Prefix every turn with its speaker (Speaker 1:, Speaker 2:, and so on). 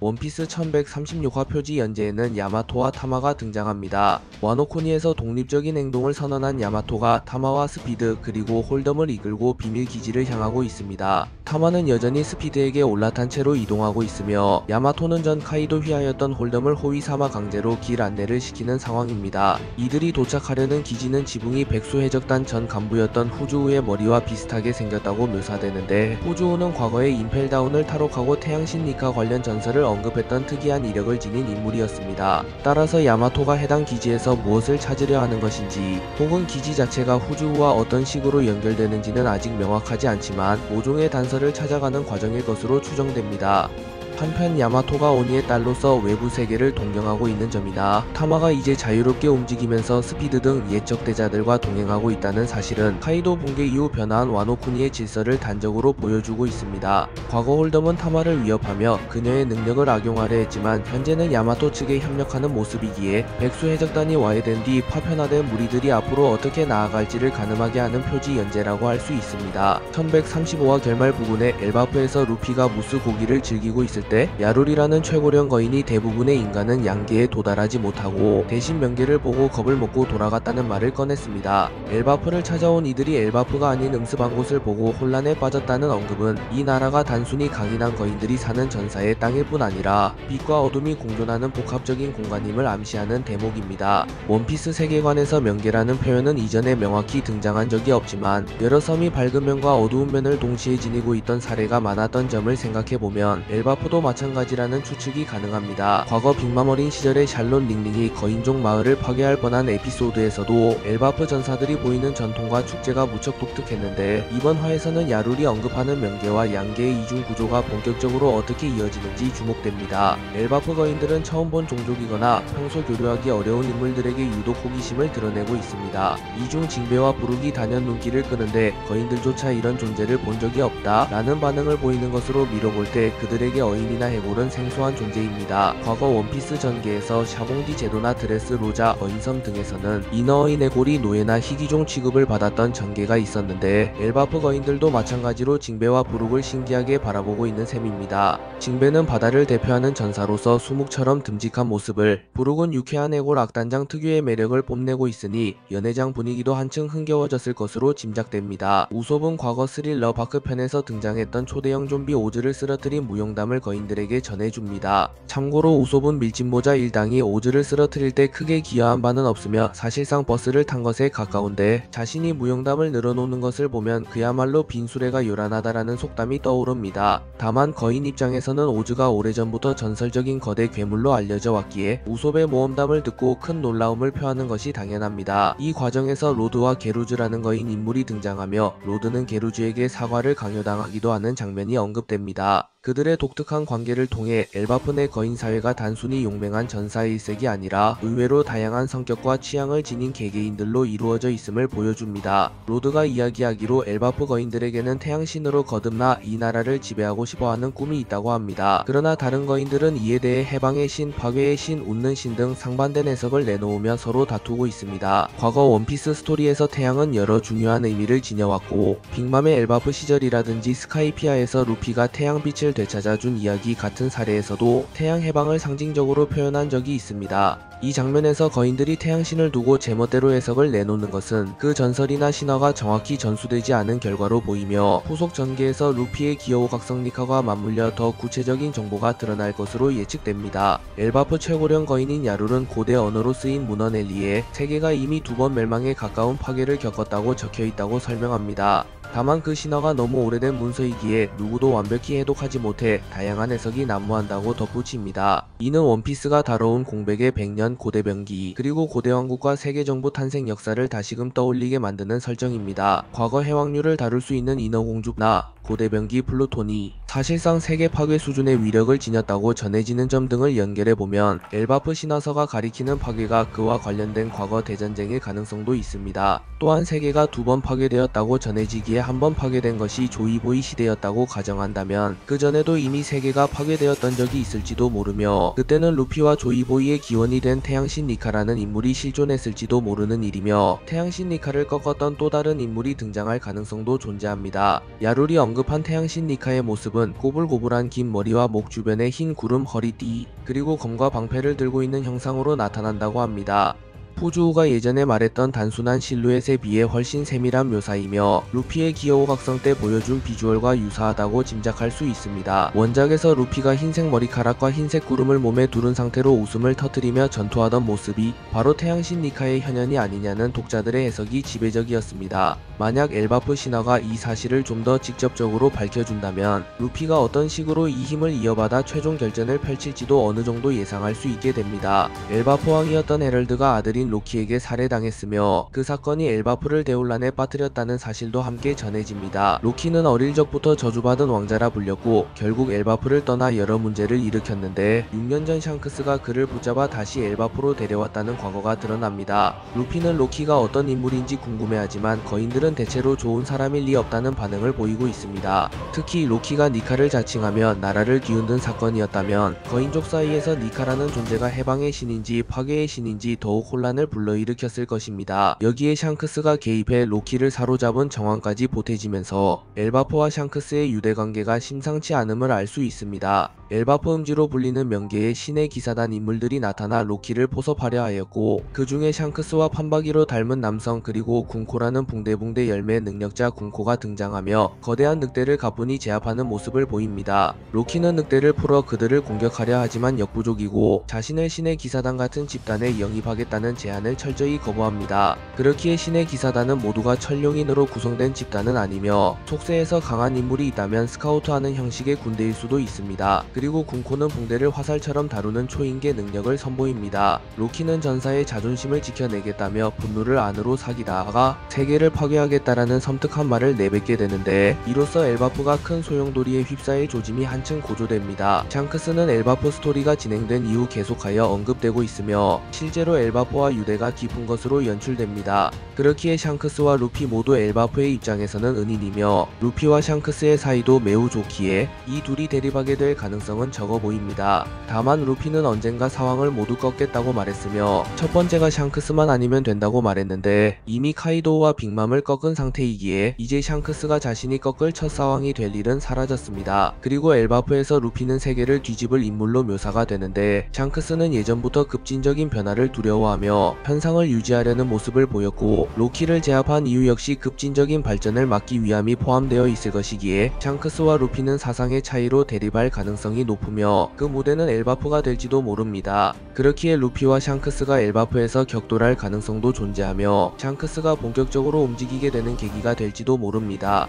Speaker 1: 원피스 1136화 표지 연재에는 야마토와 타마가 등장합니다. 와노코니에서 독립적인 행동을 선언한 야마토가 타마와 스피드 그리고 홀덤을 이끌고 비밀 기지를 향하고 있습니다. 타마는 여전히 스피드에게 올라탄 채로 이동하고 있으며 야마토는 전 카이도 휘하였던 홀덤을 호위 삼아 강제로 길 안내를 시키는 상황입니다. 이들이 도착하려는 기지는 지붕이 백수 해적단 전 간부였던 후즈우의 머리와 비슷하게 생겼다고 묘사되는데, 후즈우는 과거에 임펠다운을 탈옥하고 태양신 니카 관련 전설을 언급했던 특이한 이력을 지닌 인물이었습니다. 따라서 야마토가 해당 기지에서 무엇을 찾으려 하는 것인지, 혹은 기지 자체가 후즈우와 어떤 식으로 연결되는지는 아직 명확하지 않지만 모종의 단서를 찾아가는 과정일 것으로 추정됩니다. 한편 야마토가 오니의 딸로서 외부 세계를 동경하고 있는 점이나 타마가 이제 자유롭게 움직이면서 스피드 등 옛 적대자들과 동행하고 있다는 사실은 카이도 붕괴 이후 변화한 와노쿠니의 질서를 단적으로 보여주고 있습니다. 과거 홀덤은 타마를 위협하며 그녀의 능력을 악용하려 했지만 현재는 야마토 측에 협력하는 모습이기에 백수 해적단이 와해된 뒤 파편화된 무리들이 앞으로 어떻게 나아갈지를 가늠하게 하는 표지 연재라고 할 수 있습니다. 1135화 결말 부분에 엘바프에서 루피가 무스 고기를 즐기고 있을 때 야룰이라는 최고령 거인이 대부분의 인간은 양계에 도달하지 못하고 대신 명계를 보고 겁을 먹고 돌아갔다는 말을 꺼냈습니다. 엘바프를 찾아온 이들이 엘바프가 아닌 음습한 곳을 보고 혼란에 빠졌다는 언급은 이 나라가 단순히 강인한 거인들이 사는 전사의 땅일 뿐 아니라 빛과 어둠이 공존하는 복합적인 공간임을 암시하는 대목입니다. 원피스 세계관에서 명계라는 표현은 이전에 명확히 등장한 적이 없지만 여러 섬이 밝은 면과 어두운 면을 동시에 지니고 있던 사례가 많았던 점을 생각해보면 엘바프도 마찬가지라는 추측이 가능합니다. 과거 빅맘 어린 시절의 샬롯 링링이 거인족 마을을 파괴할 뻔한 에피소드에서도 엘바프 전사들이 보이는 전통과 축제가 무척 독특했는데, 이번 화에서는 야룰이 언급하는 명계와 양계의 이중 구조가 본격적으로 어떻게 이어지는지 주목됩니다. 엘바프 거인들은 처음 본 종족이거나 평소 교류하기 어려운 인물들에게 유독 호기심을 드러내고 있습니다. 이중 징배와 부르기 단연 눈길을 끄는데 거인들조차 이런 존재를 본 적이 없다 라는 반응을 보이는 것으로 미뤄볼 때 그들에게 어인이나 해골은 생소한 존재입니다. 과거 원피스 전개에서 샤봉디 제도나 드레스 로자, 어인섬 등에서는 이너어인 해골이 노예나 희귀종 취급을 받았던 전개가 있었는데, 엘바프 거인들도 마찬가지로 징배와 부룩을 신기하게 바라보고 있는 셈입니다. 징배는 바다를 대표하는 전사로서 수묵처럼 듬직한 모습을, 부룩은 유쾌한 해골 악단장 특유의 매력을 뽐내고 있으니 연회장 분위기도 한층 흥겨워졌을 것으로 짐작됩니다. 우솝은 과거 스릴러 바크 편에서 등장했던 초대형 좀비 오즈를 쓰러뜨린 무용담을 거인들에게 전해줍니다. 참고로 우솝은 밀짚모자 일당이 오즈를 쓰러뜨릴 때 크게 기여한 바는 없으며 사실상 버스를 탄 것에 가까운데, 자신이 무용담을 늘어놓는 것을 보면 그야말로 빈수레가 요란하다라는 속담이 떠오릅니다. 다만 거인 입장에서는 오즈가 오래전부터 전설적인 거대 괴물로 알려져 왔기에 우솝의 모험담을 듣고 큰 놀라움을 표하는 것이 당연합니다. 이 과정에서 로드와 게루즈라는 거인 인물이 등장하며 로드는 게루즈에게 사과를 강요당하기도 하는 장면이 언급됩니다. 그들의 독특한 관계를 통해 엘바프 내 거인 사회가 단순히 용맹한 전사의 일색이 아니라 의외로 다양한 성격과 취향을 지닌 개개인들로 이루어져 있음을 보여줍니다. 로드가 이야기하기로 엘바프 거인들에게는 태양신으로 거듭나 이 나라를 지배하고 싶어하는 꿈이 있다고 합니다. 그러나 다른 거인들은 이에 대해 해방의 신, 파괴의 신, 웃는 신 등 상반된 해석을 내놓으며 서로 다투고 있습니다. 과거 원피스 스토리에서 태양은 여러 중요한 의미를 지녀왔고, 빅맘의 엘바프 시절이라든지 스카이피아에서 루피가 태양빛을 되찾아준 이야기 같은 사례에서도 태양 해방을 상징적으로 표현한 적이 있습니다. 이 장면에서 거인들이 태양신을 두고 제멋대로 해석을 내놓는 것은 그 전설이나 신화가 정확히 전수되지 않은 결과로 보이며, 후속 전개에서 루피의 기여우 각성 니카와 맞물려 더 구체적인 정보가 드러날 것으로 예측됩니다. 엘바프 최고령 거인인 야룰은 고대 언어로 쓰인 문헌 엘리에 세계가 이미 2번 멸망에 가까운 파괴를 겪었다고 적혀있다고 설명합니다. 다만 그 신화가 너무 오래된 문서이기에 누구도 완벽히 해독하지 못해 다양한 해석이 난무한다고 덧붙입니다. 이는 원피스가 다뤄온 공백의 100년 고대병기, 그리고 고대왕국과 세계정부 탄생 역사를 다시금 떠올리게 만드는 설정입니다. 과거 해왕류를 다룰 수 있는 인어공주나 고대병기 플루톤이 사실상 세계 파괴 수준의 위력을 지녔다고 전해지는 점 등을 연결해보면 엘바프 신화서가 가리키는 파괴가 그와 관련된 과거 대전쟁일 가능성도 있습니다. 또한 세계가 2번 파괴되었다고 전해지기에 한 번 파괴된 것이 조이보이 시대였다고 가정한다면 그 전에도 이미 세계가 파괴되었던 적이 있을지도 모르며, 그때는 루피와 조이보이의 기원이 된 태양신 니카라는 인물이 실존했을지도 모르는 일이며, 태양신 니카를 꺾었던 또 다른 인물이 등장할 가능성도 존재합니다. 야룰이 언급한 태양신 니카의 모습은 꼬불꼬불한 긴 머리와 목 주변에 흰 구름 허리띠, 그리고 검과 방패를 들고 있는 형상으로 나타난다고 합니다. 푸주오가 예전에 말했던 단순한 실루엣에 비해 훨씬 세밀한 묘사이며 루피의 기어오각성 때 보여준 비주얼과 유사하다고 짐작할 수 있습니다. 원작에서 루피가 흰색 머리카락과 흰색 구름을 몸에 두른 상태로 웃음을 터뜨리며 전투하던 모습이 바로 태양신 니카의 현현이 아니냐는 독자들의 해석이 지배적이었습니다. 만약 엘바프 신화가 이 사실을 좀 더 직접적으로 밝혀준다면 루피가 어떤 식으로 이 힘을 이어받아 최종 결전을 펼칠지도 어느 정도 예상할 수 있게 됩니다. 엘바프 왕이었던 헤럴드가 아들인 로키에게 살해당했으며 그 사건이 엘바프를 대혼란에 빠뜨렸다는 사실도 함께 전해집니다. 로키는 어릴 적부터 저주받은 왕자라 불렸고 결국 엘바프를 떠나 여러 문제를 일으켰는데 6년 전 샹크스가 그를 붙잡아 다시 엘바프로 데려왔다는 과거가 드러납니다. 루피는 로키가 어떤 인물인지 궁금해하지만 거인들은 대체로 좋은 사람일 리 없다는 반응을 보이고 있습니다. 특히 로키가 니카를 자칭하며 나라를 뒤흔든 사건이었다면 거인족 사이에서 니카라는 존재가 해방의 신인지 파괴의 신인지 더욱 혼란을 불러일으켰을 것입니다. 여기에 샹크스가 개입해 로키를 사로잡은 정황까지 보태지면서 엘바프와 샹크스의 유대관계가 심상치 않음을 알 수 있습니다. 엘바프 음지로 불리는 명계의 신의 기사단 인물들이 나타나 로키를 포섭하려 하였고 그 중에 샹크스와 판박이로 닮은 남성 그리고 군코라는 붕대붕대 열매 능력자 군코가 등장하며 거대한 늑대를 가뿐히 제압하는 모습을 보입니다. 로키는 늑대를 풀어 그들을 공격하려 하지만 역부족이고 자신을 신의 기사단 같은 집단에 영입하겠다는 제안을 철저히 거부합니다. 그렇기에 신의 기사단은 모두가 천룡인으로 구성된 집단은 아니며 속세에서 강한 인물이 있다면 스카우트하는 형식의 군대일 수도 있습니다. 그리고 군코는 붕대를 화살처럼 다루는 초인계 능력을 선보입니다. 로키는 전사의 자존심을 지켜내겠다며 분노를 안으로 사기다가 세계를 파괴하겠다라는 섬뜩한 말을 내뱉게 되는데 이로써 엘바프가 큰 소용돌이에 휩싸일 조짐이 한층 고조됩니다. 샹크스는 엘바프 스토리가 진행된 이후 계속하여 언급되고 있으며 실제로 엘바프와 유대가 깊은 것으로 연출됩니다. 그렇기에 샹크스와 루피 모두 엘바프의 입장에서는 은인이며 루피와 샹크스의 사이도 매우 좋기에 이 둘이 대립하게 될 가능성은 적어 보입니다. 다만 루피는 언젠가 사왕을 모두 꺾겠다고 말했으며 첫 번째가 샹크스만 아니면 된다고 말했는데 이미 카이도우와 빅맘을 꺾은 상태이기에 이제 샹크스가 자신이 꺾을 첫 사왕이 될 일은 사라졌습니다. 그리고 엘바프에서 루피는 세계를 뒤집을 인물로 묘사가 되는데 샹크스는 예전부터 급진적인 변화를 두려워하며 현상을 유지하려는 모습을 보였고 로키를 제압한 이유 역시 급진적인 발전을 막기 위함이 포함되어 있을 것이기에 샹크스와 루피는 사상의 차이로 대립할 가능성이 높으며 그 무대는 엘바프가 될지도 모릅니다. 그렇기에 루피와 샹크스가 엘바프에서 격돌할 가능성도 존재하며 샹크스가 본격적으로 움직이게 되는 계기가 될지도 모릅니다.